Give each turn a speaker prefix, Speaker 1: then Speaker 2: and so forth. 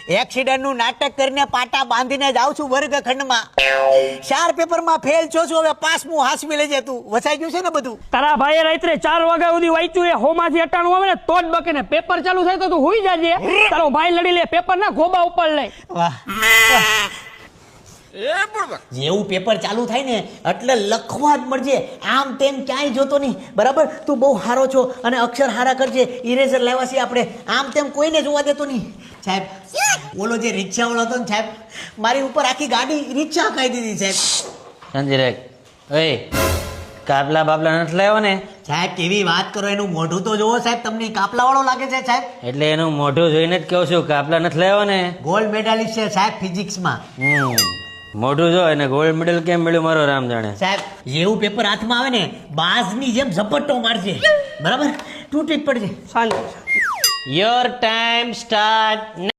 Speaker 1: Accident નું નાટક કરીને પાટા બાંધીને જાઉં છું વર્ગખંડમાં. 4 પેપરમાં ફેલ છો છું, હવે પાસમું હાસવી લેજે તું. વસાઈ ગયું છે ને બધું?
Speaker 2: તારા ભાઈએ રાત્રે 4 વાગ્યા સુધી વાંચ્યું એ હોમાંથી 98 આવે ને તો જ બકે ને પેપર ચાલુ થાય તો તું હુઈ જાજે. તારો ભાઈ લડી લે પેપર ના ગોબા ઉપર લે.
Speaker 1: વાહ, જેવું પેપર ચાલુ થાય ને એટલે લખવા જ મળજે, આમ તેમ ક્યાંય જોતો નહીં, બરાબર? તું બહુ હારો છો અને અક્ષર હારા કરજે. ઇરેઝર લેવા છે આપણે, આમ તેમ કોઈને જોવા દેતો નહીં. સાહેબ, ઓલો જે રિક્ષા વાળો હતો ને સાહેબ, મારી ઉપર આખી ગાડી રિક્ષા ખાઈ દીધી સાહેબ.
Speaker 3: સંજીરેક ઓય કાપલા બાપલા નથી લાવ્યો ને?
Speaker 1: સાહેબ કેવી વાત કરો, એનું મોઢું તો જોવો સાહેબ, તમને કાપલા વાળો લાગે છે સાહેબ?
Speaker 3: એટલે એનું મોઢું જોઈને જ કહું છું કાપલા નથી લાવ્યો ને?
Speaker 1: ગોલ્ડ મેડાલિસ્ટ છે સાહેબ ફિઝિક્સમાં.
Speaker 3: મોઢું જો એને ગોલ્ડ મેડલ કેમ મળ્યું મારો રામ જાણે.
Speaker 1: સાહેબ જેવું પેપર હાથમાં આવે ને બાજની જેમ ઝપટ્ટો મારજે, બરાબર? તૂટી જ પડજે.
Speaker 2: શાંતિ.
Speaker 3: Your time start.